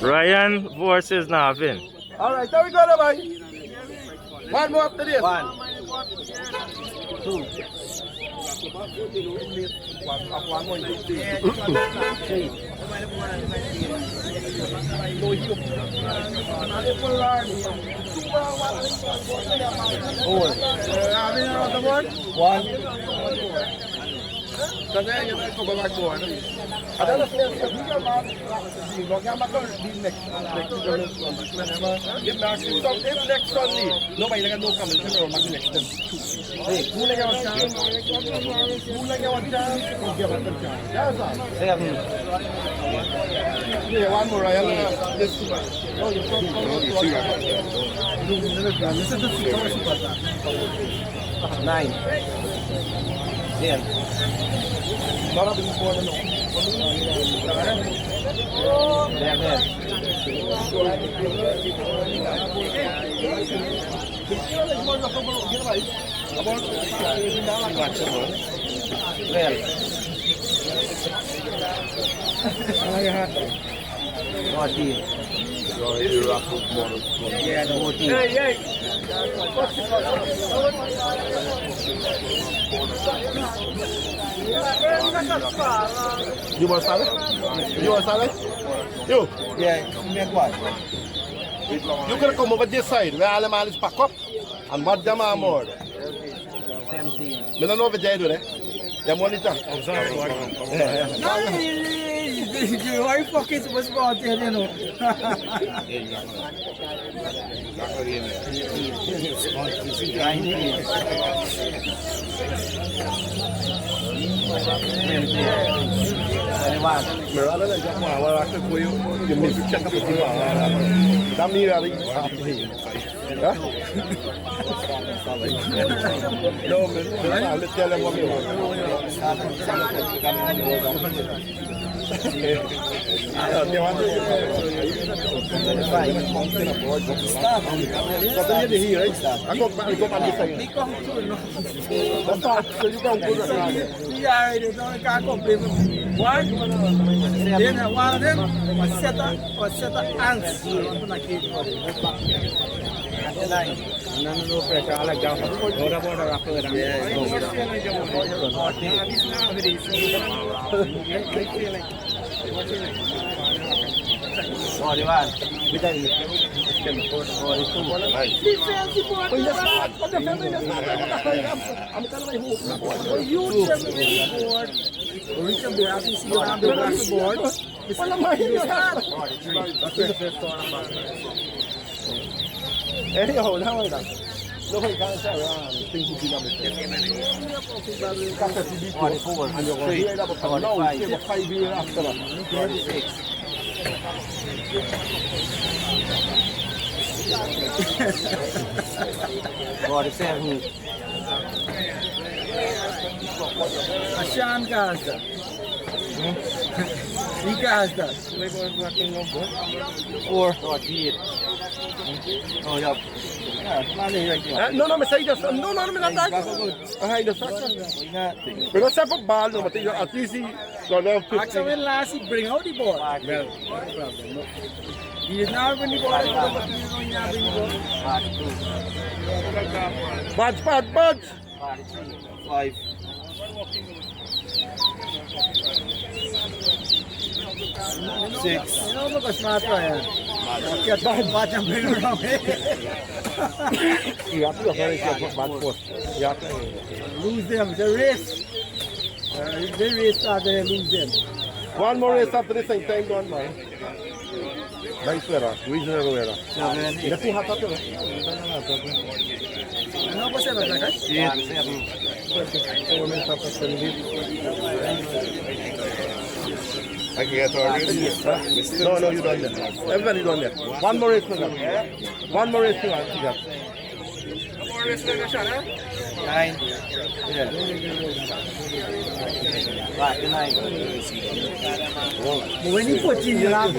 Ryan versus Navin. Alright, there we go, boy. One more after this. 1, 2, 1 more. 3, 4, 1. Kasi yung ito babagbuhan. Adalas niya siya mga huwag nga di next if next only no may nagan no kami kasi mag next them mula nga wag siya yeah one more Ryan this no you Supa 9, 10. para din po ano 11. You want salad? You want salad? You? Yeah, make what? You can come over this side where all the man is packed up and what them are more. Same thing. I don't know if Vijay do that. They monitor. Why fucking was about there, you know? Merada na dyan mga wala ka ko yung music check up yung dami rin ha? No, men tell them what you want. Anyhow, now I know. No, he can't say things will be done. Captain to be 44 and you're going to hear about now. He came 5 years after that. 46. $47. Ashan Gaza. He Gaza. 4. Oh, yeah. No, me say just no, me not that. I just pero sa football no, mati at least so now actually last he bring out the ball. Well, he is now when the ball is over, he is going to bring the ball. Badge. 5. 6. You know look smart yan. Bakit ba ang bring around eh? You have to very bad post. You have to Lose them, the race. They race start, they lose them. one more race after the same time don't mind. Nice weather, reasonable weather. 7. Ila tu hata tu. Ano ba siya ba? 7. I can get already. No, you don't yet. Everybody don't yet. One more race to go. One more race to go. One more race to go, huh? 9. Yeah. 9. When you put in your lap,